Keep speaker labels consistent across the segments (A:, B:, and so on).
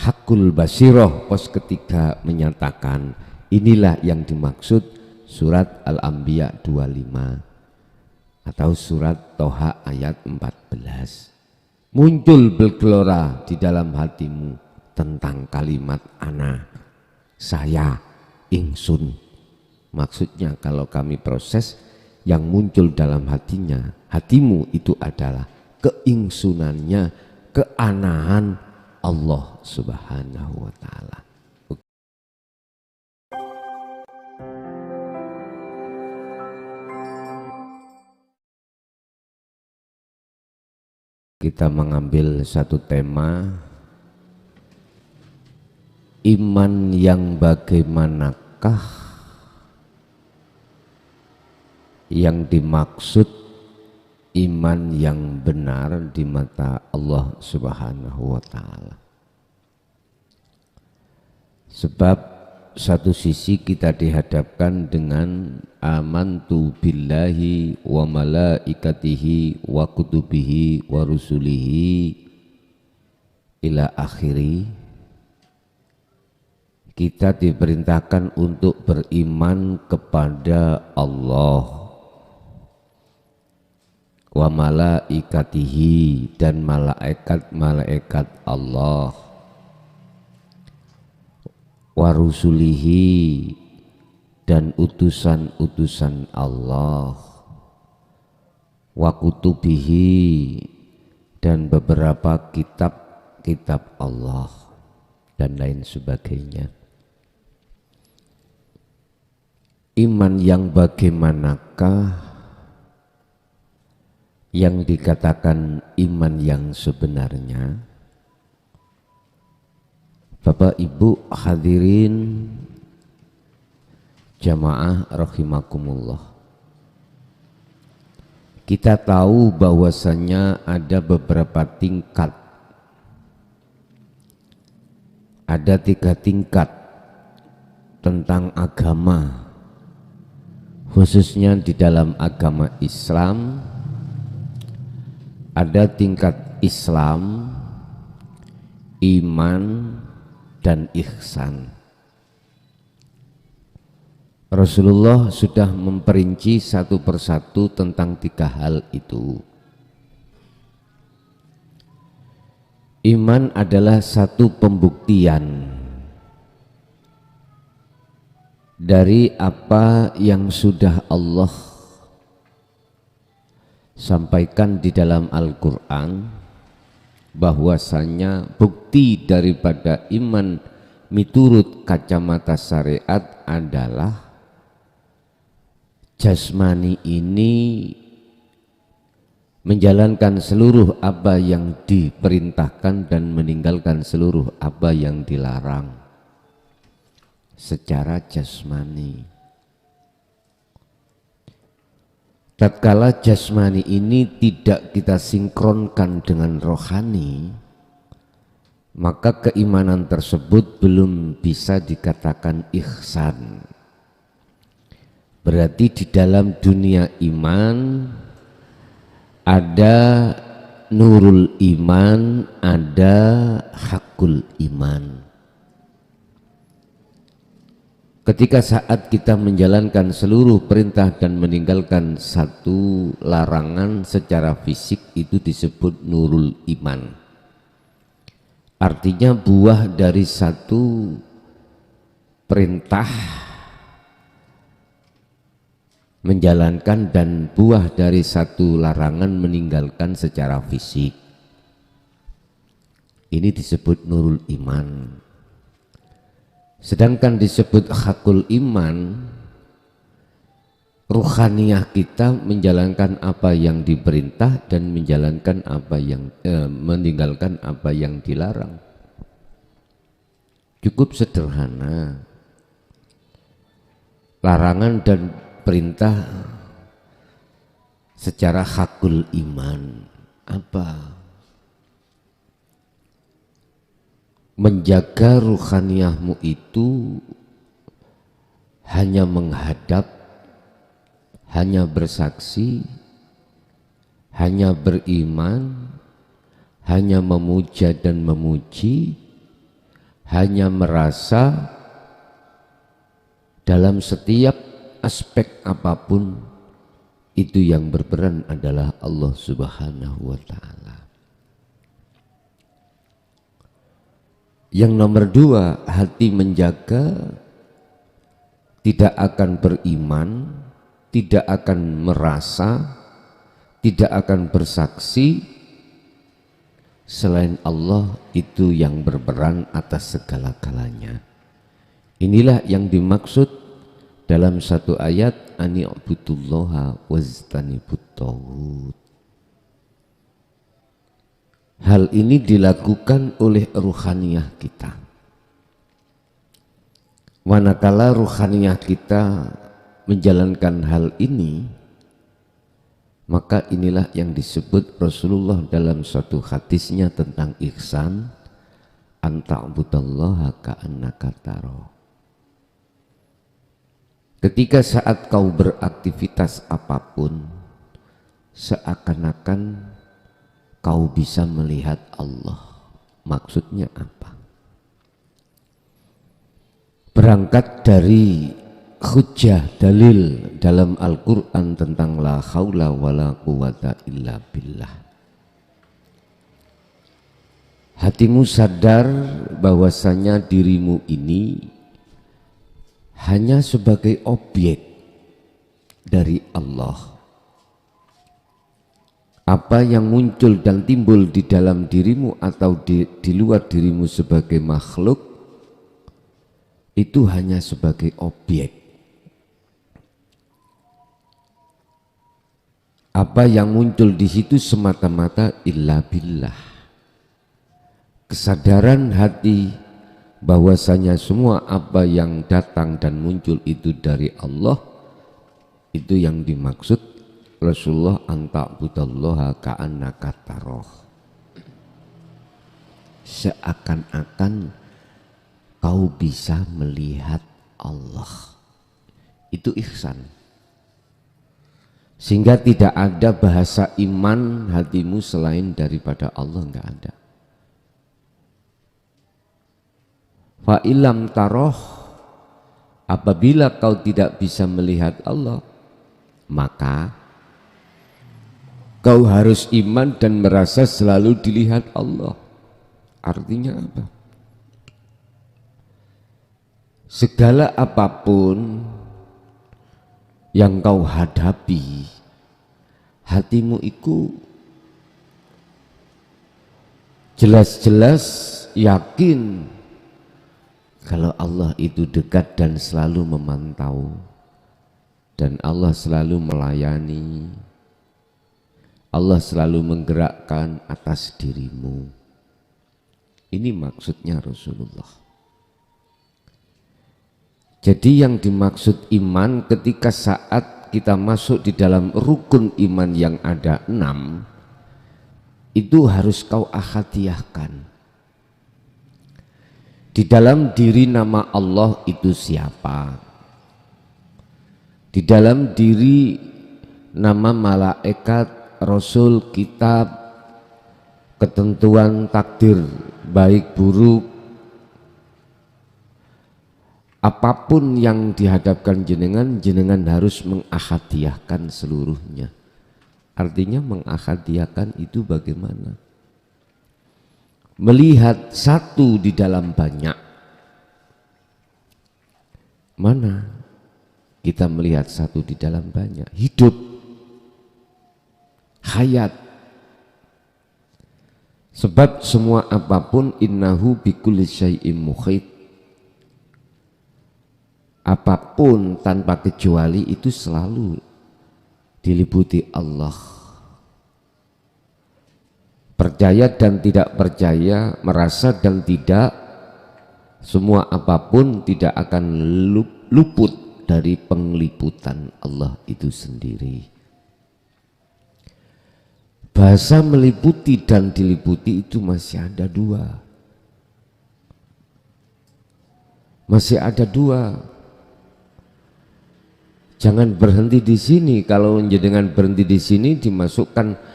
A: Hakul basiroh, pos ketiga menyatakan inilah yang dimaksud surat Al-Anbiya 25 atau surat Toha ayat 14. Muncul bergelora di dalam hatimu tentang kalimat ana, saya, ingsun. Maksudnya kalau kami proses, yang muncul dalam hatimu itu adalah keingsunannya, keanahan Allah Subhanahu wa ta'ala. Kita mengambil satu tema, iman yang bagaimanakah yang dimaksud iman yang benar di mata Allah Subhanahu wa ta'ala. Sebab satu sisi kita dihadapkan dengan amantu billahi wa malaikatihi wa kutubihi wa rusulihi ila akhiri. Kita diperintahkan untuk beriman kepada Allah wa malaikatihi dan malaikat-malaikat Allah, wa rusulihi dan utusan-utusan Allah, wa kutubihi dan beberapa kitab-kitab Allah dan lain sebagainya. Iman yang bagaimanakah yang dikatakan iman yang sebenarnya? Bapak Ibu hadirin jamaah rahimakumullah, kita tahu bahwasanya ada beberapa tingkat, ada 3 tingkat tentang agama, khususnya di dalam agama Islam. Ada tingkat Islam, iman, dan ihsan. Rasulullah sudah memperinci satu persatu tentang 3 hal itu. Iman adalah satu pembuktian dari apa yang sudah Allah sampaikan di dalam Al-Quran, bahwasanya bukti daripada iman miturut kacamata syariat adalah jasmani ini menjalankan seluruh apa yang diperintahkan dan meninggalkan seluruh apa yang dilarang secara jasmani. Tatkala jasmani ini tidak kita sinkronkan dengan rohani, maka keimanan tersebut belum bisa dikatakan ihsan. Berarti di dalam dunia iman ada nurul iman, ada hakul iman. Ketika saat kita menjalankan seluruh perintah dan meninggalkan satu larangan secara fisik, itu disebut nurul iman. Artinya buah dari satu perintah menjalankan dan buah dari satu larangan meninggalkan secara fisik. Ini disebut nurul iman. Sedangkan disebut hakul iman, ruhaniyah kita menjalankan apa yang diperintah dan menjalankan apa yang meninggalkan apa yang dilarang. Cukup sederhana. Larangan dan perintah secara hakul iman apa? Menjaga ruhaniyahmu itu hanya menghadap, hanya bersaksi, hanya beriman, hanya memuja dan memuji, hanya merasa dalam setiap aspek apapun itu yang berperan adalah Allah Subhanahu wa Ta'ala. Yang nomor dua, hati menjaga tidak akan beriman, tidak akan merasa, tidak akan bersaksi selain Allah itu yang berperan atas segala-galanya. Inilah yang dimaksud dalam satu ayat, ani'budullaha wajtanibut taghut. Hal ini dilakukan oleh ruhaniyah kita. Manakala ruhaniyah kita menjalankan hal ini, maka inilah yang disebut Rasulullah dalam suatu hadisnya tentang ihsan, anta'budallaha ka'annaka tarahu. Ketika saat kau beraktivitas apapun, seakan-akan kau bisa melihat Allah. Maksudnya apa? Berangkat dari hujjah dalil dalam Al-Quran tentang la haula wala quwata illa billah. Hatimu sadar bahwasanya dirimu ini hanya sebagai objek dari Allah. Apa yang muncul dan timbul di dalam dirimu atau di luar dirimu sebagai makhluk itu hanya sebagai objek. Apa yang muncul di situ semata-mata illa billah. Kesadaran hati bahwasanya semua apa yang datang dan muncul itu dari Allah, itu yang dimaksud Rasulullah anta'budallaha ka'annaka tarahu. Seakan-akan kau bisa melihat Allah. Itu ihsan. Sehingga tidak ada bahasa iman hatimu selain daripada Allah, enggak ada. Fa'ilam taroh, apabila kau tidak bisa melihat Allah, maka kau harus iman dan merasa selalu dilihat Allah. Artinya apa? Segala apapun yang kau hadapi, hatimu itu jelas-jelas yakin kalau Allah itu dekat dan selalu memantau, dan Allah selalu melayani, Allah selalu menggerakkan atas dirimu. Ini maksudnya Rasulullah. Jadi yang dimaksud iman ketika saat kita masuk di dalam rukun iman yang ada 6, itu harus kau ahadiyahkan. Di dalam diri nama Allah itu siapa? Di dalam diri nama malaikat, Rasul, kitab, ketentuan takdir baik buruk, apapun yang dihadapkan jenengan, jenengan harus mengahadiyahkan seluruhnya. Artinya mengahadiyahkan itu bagaimana? Melihat satu di dalam banyak. Mana kita melihat satu di dalam banyak? Hidup, hayat. Sebab semua apapun innahu bikulli syai'im muhit. Apapun tanpa kecuali itu selalu diliputi Allah. Percaya dan tidak percaya, merasa dan tidak, semua apapun tidak akan luput dari pengliputan Allah itu sendiri. Bahasa meliputi dan diliputi itu masih ada dua. Masih ada dua. Jangan berhenti di sini. Kalau jenengan berhenti di sini dimasukkan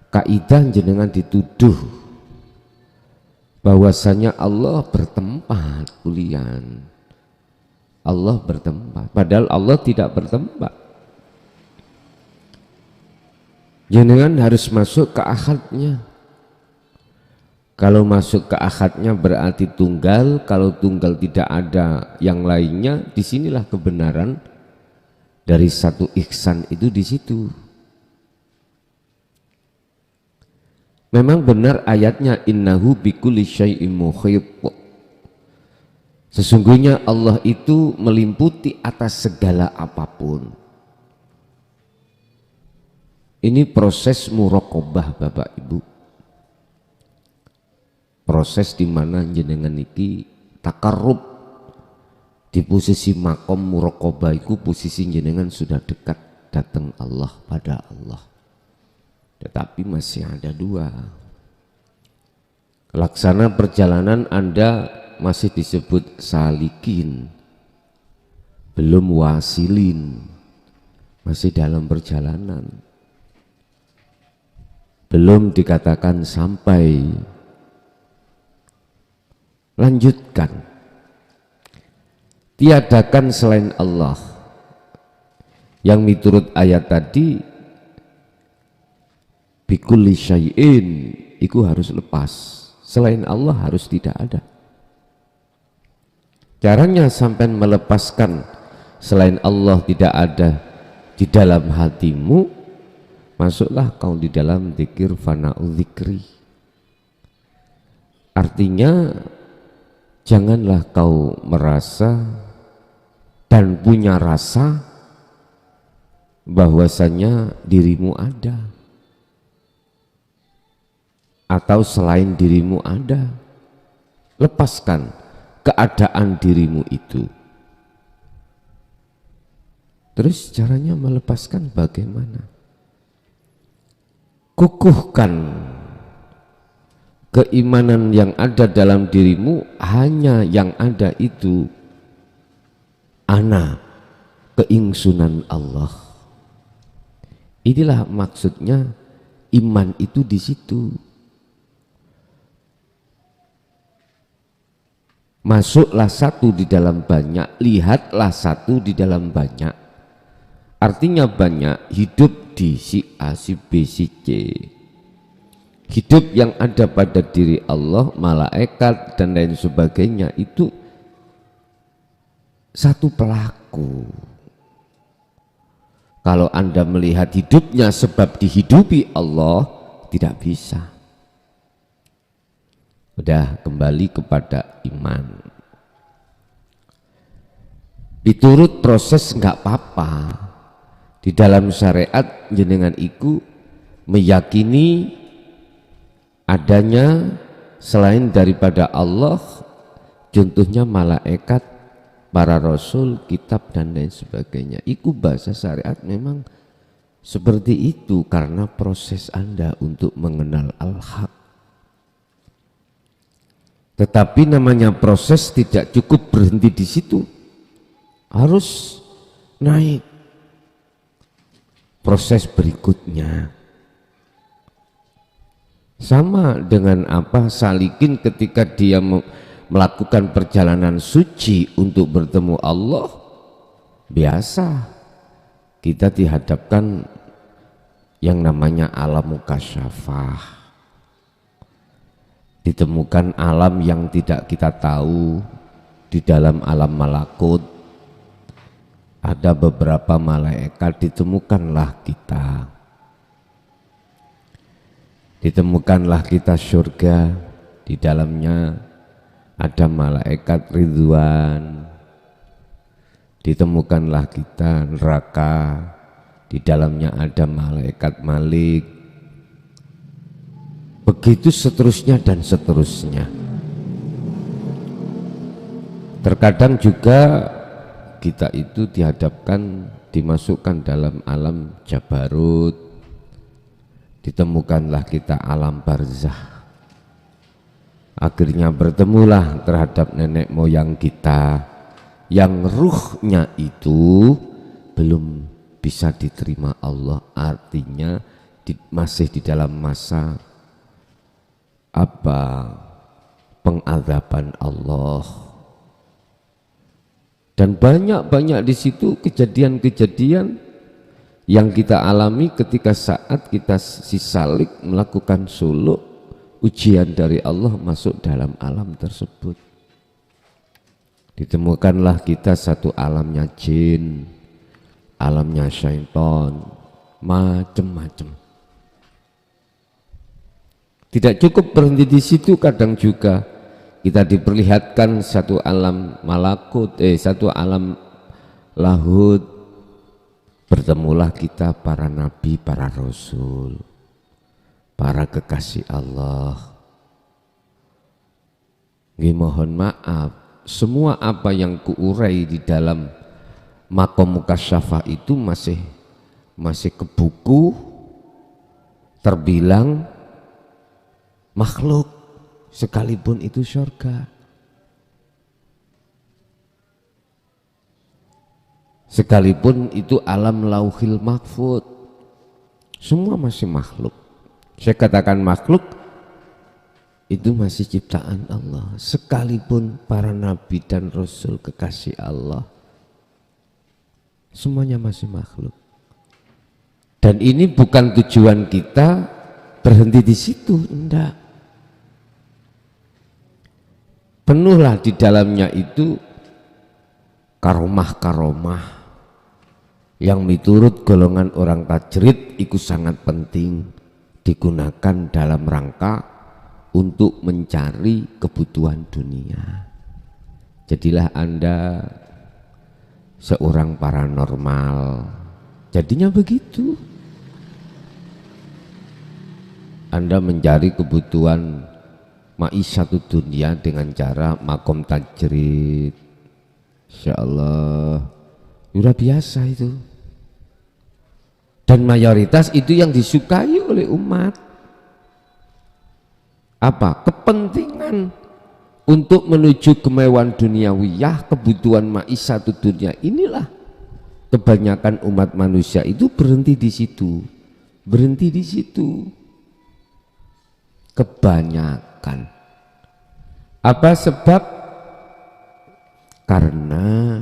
A: kaidah, jenengan dituduh bahwasanya Allah bertempat kulian. Allah bertempat, padahal Allah tidak bertempat. Jenengan harus masuk ke ahadnya. Kalau masuk ke ahadnya berarti tunggal, kalau tunggal tidak ada yang lainnya, disinilah kebenaran dari satu ihsan itu di situ. Memang benar ayatnya innahu bikulli syai'in muhit. Sesungguhnya Allah itu melimputi atas segala apapun. Ini proses muraqabah Bapak Ibu. Proses di mana jenengan iki takarrub di posisi makom muraqabah iku posisi jenengan sudah dekat datang Allah pada Allah. Tetapi masih ada dua. Laksana perjalanan Anda masih disebut salikin, belum wasilin, masih dalam perjalanan, belum dikatakan sampai. Lanjutkan, tiadakan selain Allah, yang miturut ayat tadi bikulli syai'in itu harus lepas, selain Allah harus tidak ada. Caranya sampai melepaskan selain Allah tidak ada di dalam hatimu, masuklah kau di dalam zikir fana'u zikri. Artinya janganlah kau merasa dan punya rasa bahwasanya dirimu ada atau selain dirimu ada. Lepaskan keadaan dirimu itu. Terus caranya melepaskan bagaimana? Kukuhkan keimanan yang ada dalam dirimu, hanya yang ada itu ana, keingsunan Allah. Inilah maksudnya iman itu di situ. Masuklah satu di dalam banyak, lihatlah satu di dalam banyak. Artinya banyak, hidup di si A, si B, si C. Hidup yang ada pada diri Allah, malaikat dan lain sebagainya itu satu pelaku. Kalau Anda melihat hidupnya sebab dihidupi Allah, tidak bisa. Udah kembali kepada iman. Diturut proses enggak apa-apa. Di dalam syariat jenengan iku meyakini adanya selain daripada Allah, contohnya malaikat, para rasul, kitab dan lain sebagainya. Iku bahasa syariat memang seperti itu karena proses Anda untuk mengenal al-haq. Tetapi namanya proses tidak cukup berhenti di situ, harus naik proses berikutnya. Sama dengan apa salikin ketika dia melakukan perjalanan suci untuk bertemu Allah, biasa kita dihadapkan yang namanya alam mukasyafah. Ditemukan alam yang tidak kita tahu di dalam alam malakut. Ada beberapa malaikat, ditemukanlah kita. Ditemukanlah kita surga, di dalamnya ada malaikat Ridwan. Ditemukanlah kita neraka, di dalamnya ada malaikat Malik. Begitu seterusnya dan seterusnya. Terkadang juga kita itu dihadapkan, dimasukkan dalam alam Jabarut. Ditemukanlah kita alam barzah. Akhirnya bertemulah terhadap nenek moyang kita yang ruhnya itu belum bisa diterima Allah. Artinya masih di dalam masa pengazaban Allah. Dan banyak-banyak di situ kejadian-kejadian yang kita alami ketika saat kita si salik melakukan suluk, ujian dari Allah masuk dalam alam tersebut. Ditemukanlah kita satu alamnya jin, alamnya syaitan, macam-macam. Tidak cukup berhenti di situ, kadang juga kita diperlihatkan satu alam malakut, satu alam lahud. Bertemulah kita para nabi, para rasul, para kekasih Allah. Mohon maaf, semua apa yang kuurai di dalam Maqam Mukasyafah itu masih ke buku, terbilang makhluk, sekalipun itu syurga, sekalipun itu alam lauhil mahfud, semua masih makhluk. Saya katakan makhluk itu masih ciptaan Allah, sekalipun para nabi dan rasul kekasih Allah, semuanya masih makhluk. Dan ini bukan tujuan kita berhenti di situ, enggak. Penuhlah di dalamnya itu karomah-karomah yang miturut golongan orang tajrid itu sangat penting digunakan dalam rangka untuk mencari kebutuhan dunia. Jadilah Anda seorang paranormal, jadinya begitu. Anda mencari kebutuhan ma'isyatu dunia dengan cara makom tajrid, insyaallah sudah biasa itu, dan mayoritas itu yang disukai oleh umat. Apa? Kepentingan untuk menuju kemewahan duniawiyah, kebutuhan ma'isyatu dunia. Inilah kebanyakan umat manusia itu berhenti di situ, berhenti di situ. Kebanyakan. Apa sebab? Karena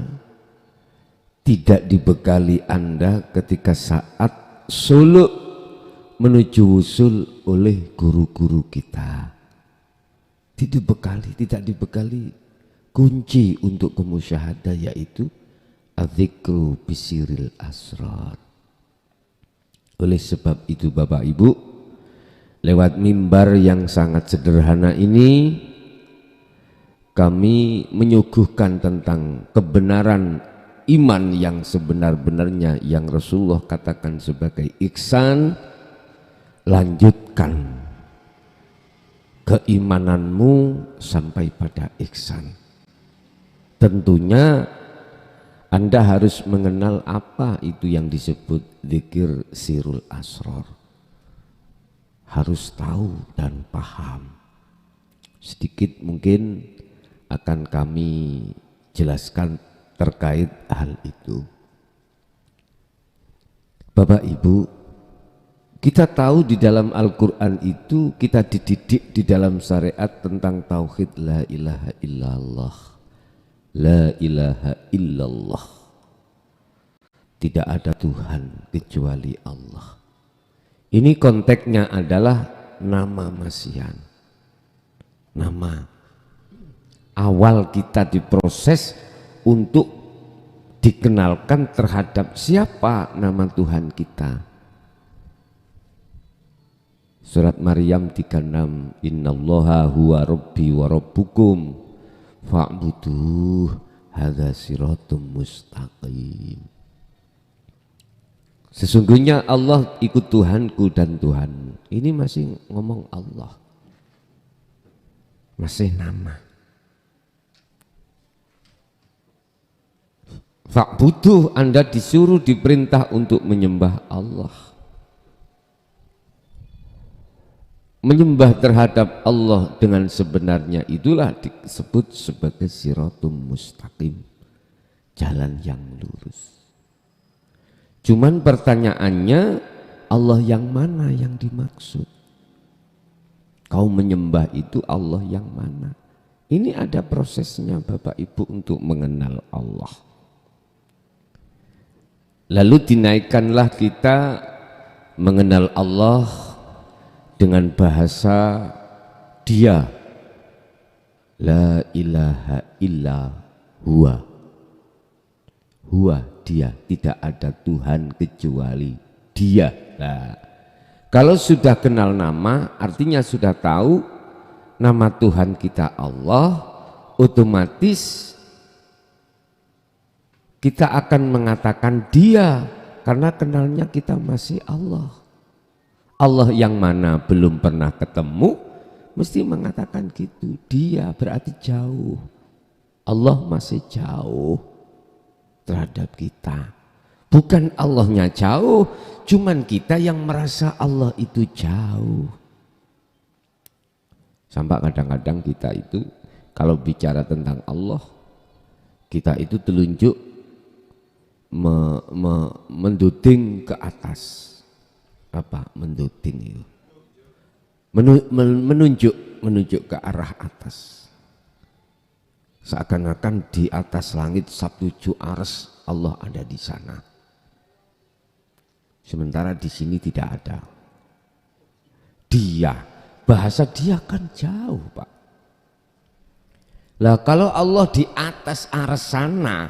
A: tidak dibekali Anda ketika saat suluk menuju wusul oleh guru-guru kita. Tidak dibekali kunci untuk kemusyahadah, yaitu adzikru bisiril asrar. Oleh sebab itu Bapak Ibu, lewat mimbar yang sangat sederhana ini kami menyuguhkan tentang kebenaran iman yang sebenar-benarnya yang Rasulullah katakan sebagai ihsan. Lanjutkan keimananmu sampai pada ihsan. Tentunya Anda harus mengenal apa itu yang disebut zikir sirul asrar. Harus tahu dan paham. Sedikit mungkin akan kami jelaskan terkait hal itu. Bapak Ibu, kita tahu di dalam Al-Quran itu kita dididik di dalam syariat tentang tauhid la ilaha illallah. La ilaha illallah. Tidak ada Tuhan kecuali Allah. Ini konteksnya adalah nama masihan. Nama awal kita diproses untuk dikenalkan terhadap siapa nama Tuhan kita. Surat Maryam 36, innallaha huwa rabbi wa rabbukum fa'buduh hadza siratum mustaqim. Sesungguhnya Allah ikut Tuhanku dan Tuhan. Ini masih ngomong Allah, masih nama. Fa'buduh, Anda disuruh diperintah untuk menyembah Allah. Menyembah terhadap Allah dengan sebenarnya itulah disebut sebagai siratum mustaqim, jalan yang lurus. Cuman pertanyaannya, Allah yang mana yang dimaksud? Kau menyembah itu Allah yang mana? Ini ada prosesnya Bapak Ibu untuk mengenal Allah. Lalu dinaikkanlah kita mengenal Allah dengan bahasa Dia, la ilaha illa huwa. Huwa, Dia, tidak ada Tuhan kecuali Dia. Nah, kalau sudah kenal nama, artinya sudah tahu nama Tuhan kita Allah, otomatis kita akan mengatakan Dia, karena kenalnya kita masih Allah. Allah yang mana belum pernah ketemu mesti mengatakan gitu. Dia berarti jauh, Allah masih jauh terhadap kita. Bukan Allahnya jauh, cuman kita yang merasa Allah itu jauh. Sampai kadang-kadang kita itu kalau bicara tentang Allah, kita itu telunjuk menduding ke atas. Apa menduding itu? Menunjuk ke arah atas. Seakan-akan di atas langit sabtuju arsy Allah ada di sana. Sementara di sini tidak ada. Dia, bahasa Dia kan jauh, Pak. Lah kalau Allah di atas arsy sana,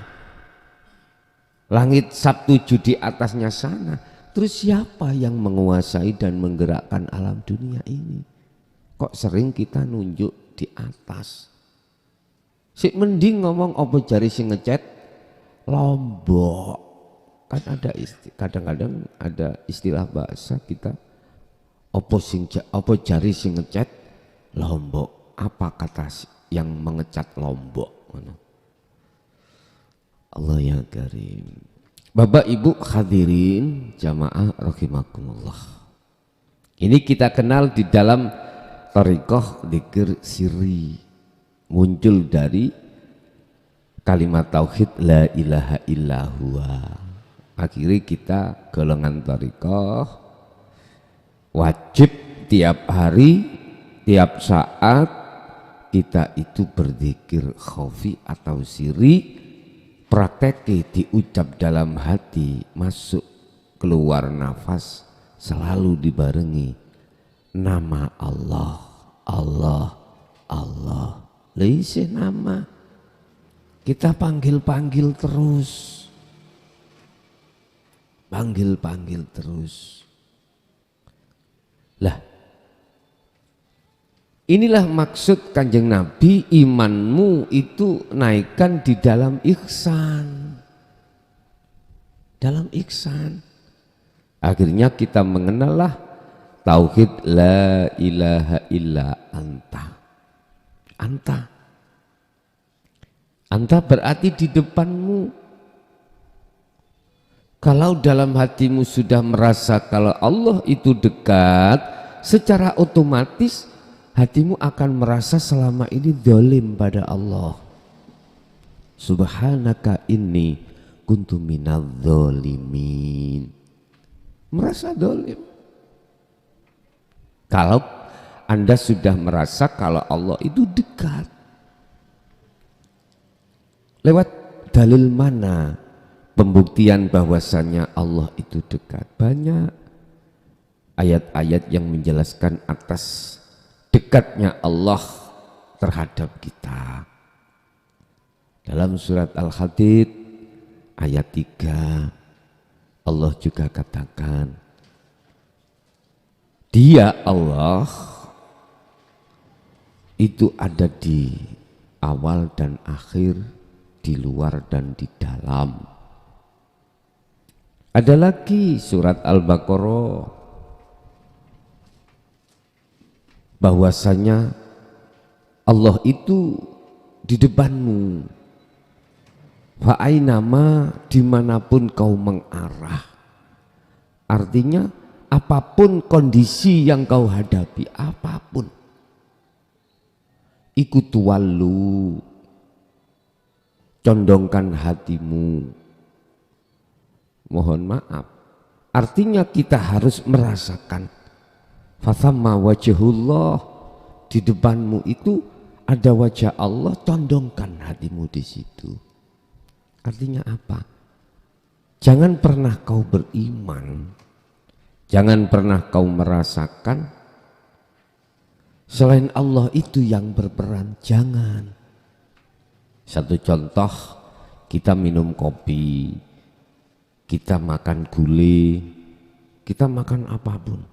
A: langit sabtuju di atasnya sana, terus siapa yang menguasai dan menggerakkan alam dunia ini? Kok sering kita nunjuk di atas? Sik mending ngomong apa jari sing ngecet Lombok. Kan ada kadang-kadang ada istilah bahasa kita, apa jari sing ngecat Lombok. Apa kata yang mengecat Lombok? Allah ya karim. Bapak Ibu hadirin jamaah rahimakumullah. Ini kita kenal di dalam thariqah dzikir sirri, muncul dari kalimat tauhid la ilaha illa huwa. Akhirnya kita golongan thariqah wajib tiap hari, tiap saat kita itu berzikir khafi atau sirri, prakteknya diucap dalam hati, masuk keluar nafas selalu dibarengi nama Allah, Allah, Allah. Leise nama kita panggil-panggil terus, panggil-panggil terus. Lah, inilah maksud Kanjeng Nabi, imanmu itu naikkan di dalam ihsan. Dalam ihsan. Akhirnya kita mengenallah tauhid la ilaha illa anta. Anta. Anta berarti di depanmu. Kalau dalam hatimu sudah merasa kalau Allah itu dekat, secara otomatis hatimu akan merasa selama ini zalim pada Allah. Subhanaka inni kuntu minadz zalimin. Merasa zalim. Kalau Anda sudah merasa kalau Allah itu dekat. Lewat dalil mana pembuktian bahwasanya Allah itu dekat? Banyak ayat-ayat yang menjelaskan atas dekatnya Allah terhadap kita. Dalam surat Al-Hadid ayat 3 Allah juga katakan, Dia Allah itu ada di awal dan akhir, di luar dan di dalam. Ada lagi surat Al-Baqarah bahwasanya Allah itu di depanmu. Fa'ainama, dimanapun kau mengarah. Artinya apapun kondisi yang kau hadapi, apapun, ikut walu, condongkan hatimu. Mohon maaf, artinya kita harus merasakan fathamma wajhullah, di depanmu itu ada wajah Allah, condongkan hatimu di situ. Artinya apa? Jangan pernah kau beriman, jangan pernah kau merasakan selain Allah itu yang berperan, jangan. Satu contoh, kita minum kopi, kita makan gulai, kita makan apapun.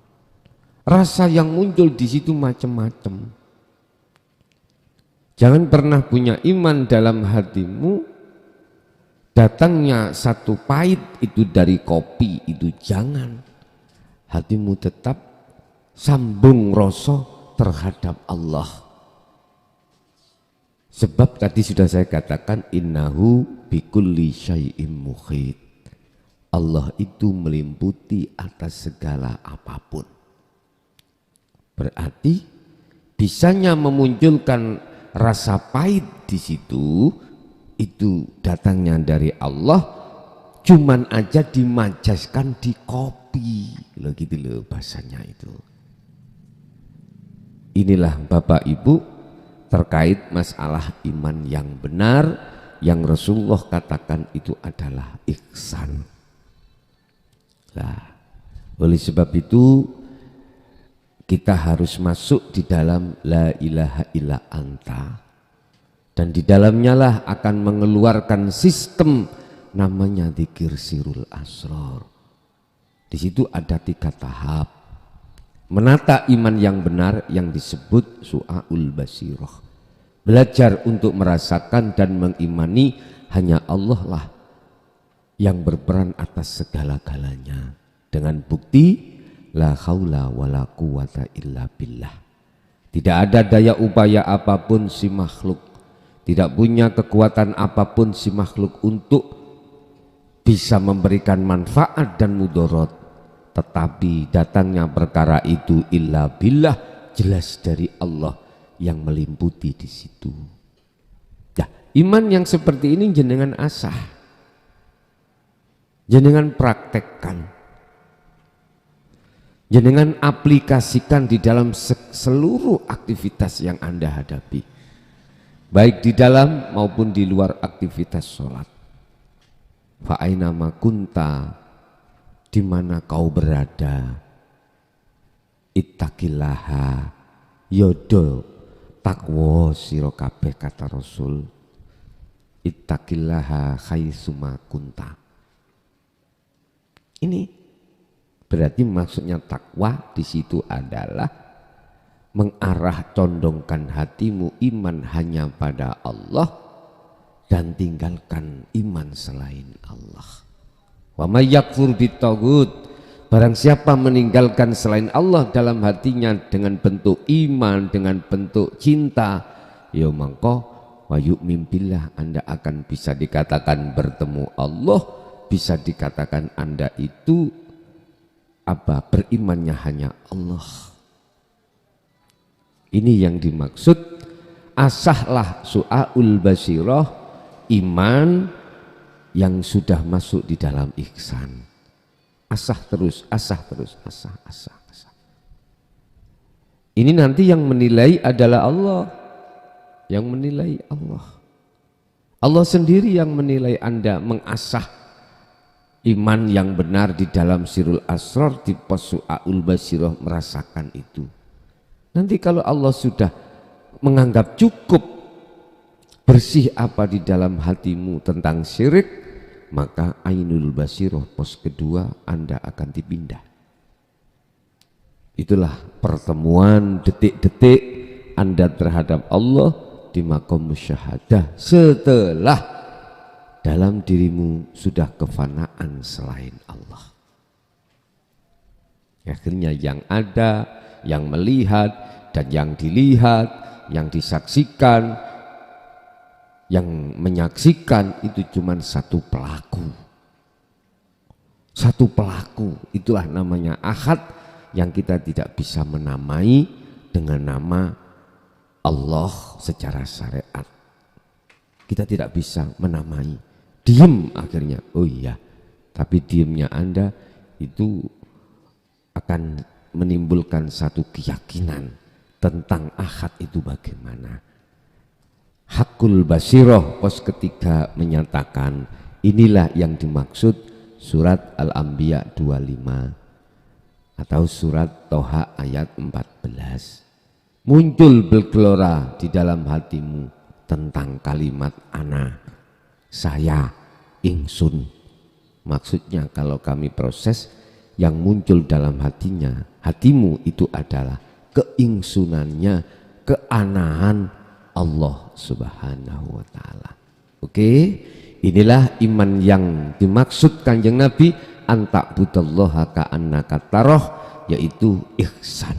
A: Rasa yang muncul di situ macam-macam. Jangan pernah punya iman dalam hatimu, datangnya satu pahit itu dari kopi, itu jangan. Hatimu tetap sambung rasa terhadap Allah. Sebab tadi sudah saya katakan, innahu bikulli syai'im muhit. Allah itu meliputi atas segala apapun. Berarti bisanya memunculkan rasa pahit di situ, itu datangnya dari Allah, cuman aja dimajaskan di kopi. Loh gitu loh bahasanya itu. Inilah Bapak Ibu terkait masalah iman yang benar yang Rasulullah katakan itu adalah ihsan. Nah, oleh sebab itu kita harus masuk di dalam la ilaha illa anta, dan di dalamnya lah akan mengeluarkan sistem namanya dzikir sirul asrar. Di situ ada 3 tahap menata iman yang benar yang disebut su'aul basirah. Belajar untuk merasakan dan mengimani hanya Allah lah yang berperan atas segala-galanya, dengan bukti la haula wala quwata illa billah. Tidak ada daya upaya apapun si makhluk, tidak punya kekuatan apapun si makhluk untuk bisa memberikan manfaat dan mudarat. Tetapi datangnya perkara itu illa billah, jelas dari Allah yang meliputi di situ. Nah, iman yang seperti ini jenengan asah, jenengan praktekkan, jenengan aplikasikan di dalam seluruh aktivitas yang Anda hadapi, baik di dalam maupun di luar aktivitas sholat. Fa aina ma kunta, di mana kau berada, ittaqillaha, yodo takwa sira kabeh, kata Rasul. Ittaqillaha haitsuma kunta. Ini berarti maksudnya takwa di situ adalah mengarah condongkan hatimu iman hanya pada Allah dan tinggalkan iman selain Allah. Wa may yakfur bitaghut, barang siapa meninggalkan selain Allah dalam hatinya dengan bentuk iman, dengan bentuk cinta, ya mangko wa yu'min billah, Anda akan bisa dikatakan bertemu Allah, bisa dikatakan Anda itu apa, berimannya hanya Allah. Ini yang dimaksud asahlah su'aul basirah, iman yang sudah masuk di dalam ihsan. Asah terus, asah terus, asah, asah, asah. Ini nanti yang menilai adalah Allah, yang menilai Allah. Allah sendiri yang menilai Anda mengasah iman yang benar di dalam sirul asrar, di pos su'aul basirah, merasakan itu. Nanti kalau Allah sudah menganggap cukup bersih apa di dalam hatimu tentang syirik, maka ainul basirah, pos kedua, Anda akan dipindah. Itulah pertemuan detik-detik Anda terhadap Allah di maqam musyahadah setelah dalam dirimu sudah kefanaan selain Allah. Akhirnya yang ada, yang melihat dan yang dilihat, yang disaksikan, yang menyaksikan itu cuma satu pelaku. Satu pelaku, itulah namanya ahad, yang kita tidak bisa menamai dengan nama Allah secara syariat. Kita tidak bisa menamai. Diem akhirnya, oh iya, tapi diemnya Anda itu akan menimbulkan satu keyakinan tentang ahad itu bagaimana. hakul basiroh, pos ketiga menyatakan inilah yang dimaksud surat Al-Anbiya 25 atau surat Toha ayat 14. Muncul bergelora di dalam hatimu tentang kalimat ana, saya, ingsun. Maksudnya kalau kami proses, yang muncul dalam hatimu itu adalah keingsunannya, keanahan Allah Subhanahu wa ta'ala. Oke, inilah iman yang dimaksud Kanjeng Nabi, anta'budallaha ka'annaka taroh, yaitu ihsan.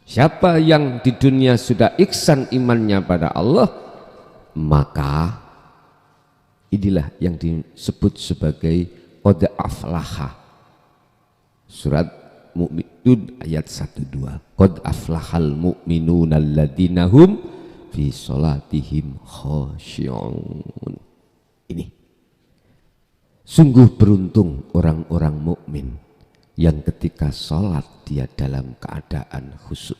A: Siapa yang di dunia sudah ihsan imannya pada Allah, maka inilah yang disebut sebagai qad aflaha. Surat Mu'minun ayat 1-2. Qad aflahal mu'minuna alladzina hum fi sholatihim khashi'un. Ini sungguh beruntung orang-orang mukmin yang ketika sholat dia dalam keadaan khusyuk,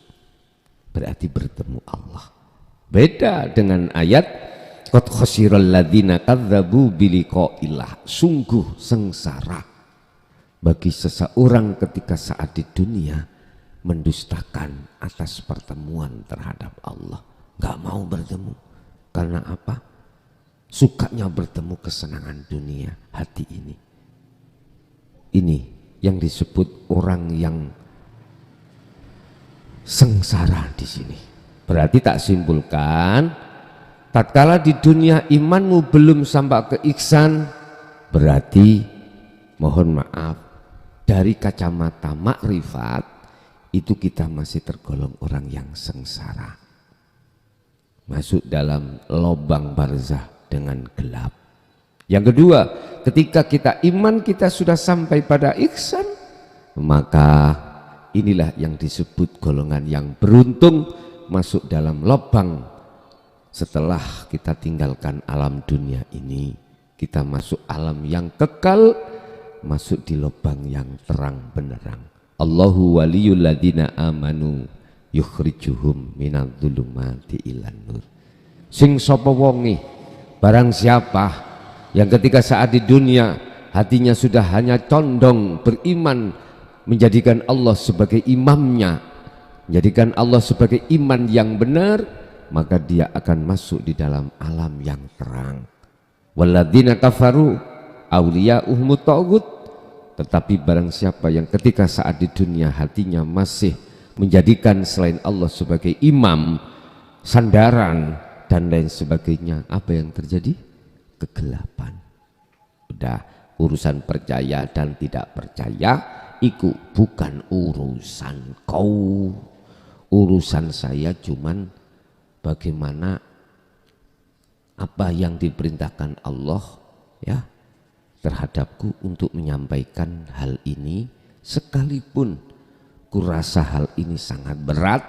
A: berarti bertemu Allah. Beda dengan ayat qad khasiral ladzina kadzdzabu biliqa'illah. Sungguh sengsara bagi seseorang ketika saat di dunia mendustakan atas pertemuan terhadap Allah. Gak mau bertemu. Karena apa? Sukanya bertemu kesenangan dunia hati ini. Ini yang disebut orang yang sengsara di sini. Berarti tak simpulkan, tatkala di dunia imanmu belum sampai ke ihsan, berarti mohon maaf, dari kacamata makrifat itu kita masih tergolong orang yang sengsara, masuk dalam lubang barzah dengan gelap. Yang kedua, ketika iman kita sudah sampai pada ihsan, maka inilah yang disebut golongan yang beruntung masuk dalam lubang. Setelah kita tinggalkan alam dunia ini, kita masuk alam yang kekal, masuk di lubang yang terang benderang. Allahu waliyul ladzina amanu yukhrijuhum minadh-dhulumati ilan nur. Sing sapa wonge, barang siapa yang ketika saat di dunia hatinya sudah hanya condong beriman, menjadikan Allah sebagai imamnya, menjadikan Allah sebagai iman yang benar, maka dia akan masuk di dalam alam yang terang. Walladzina kafaru awliya'uhumut taghut. Tetapi barang siapa yang ketika saat di dunia hatinya masih menjadikan selain Allah sebagai imam, sandaran dan lain sebagainya, apa yang terjadi? Kegelapan. Udah, urusan percaya dan tidak percaya itu bukan urusan kau. Urusan saya cuman bagaimana apa yang diperintahkan Allah ya terhadapku untuk menyampaikan hal ini, sekalipun kurasa hal ini sangat berat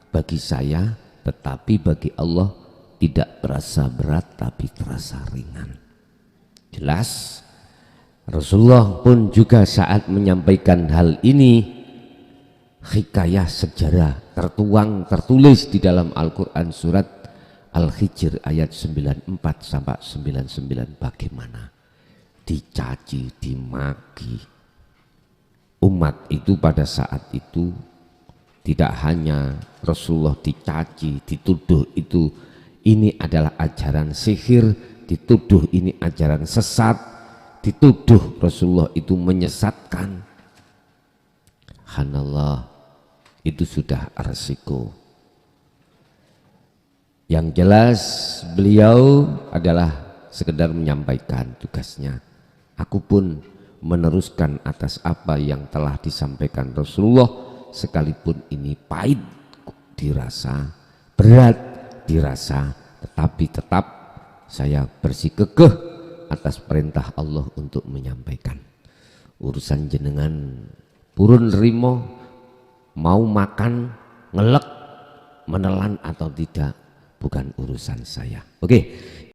A: bagi saya, tetapi bagi Allah tidak terasa berat tapi terasa ringan. Jelas Rasulullah pun juga saat menyampaikan hal ini, hikayah sejarah tertulis di dalam Al-Quran surat Al-Hijr ayat 94 sampai 99, bagaimana dicaci, dimaki umat itu pada saat itu. Tidak hanya Rasulullah dicaci, dituduh ini adalah ajaran sihir, dituduh ini ajaran sesat, dituduh Rasulullah itu menyesatkan. Subhanallah, itu sudah resiko. Yang jelas beliau adalah sekedar menyampaikan tugasnya. Aku pun meneruskan atas apa yang telah disampaikan Rasulullah, sekalipun ini pahit dirasa, berat dirasa, tetapi tetap saya bersikukuh atas perintah Allah untuk menyampaikan. Urusan jenengan purun rimo, mau makan, ngelek, menelan atau tidak, bukan urusan saya. Oke.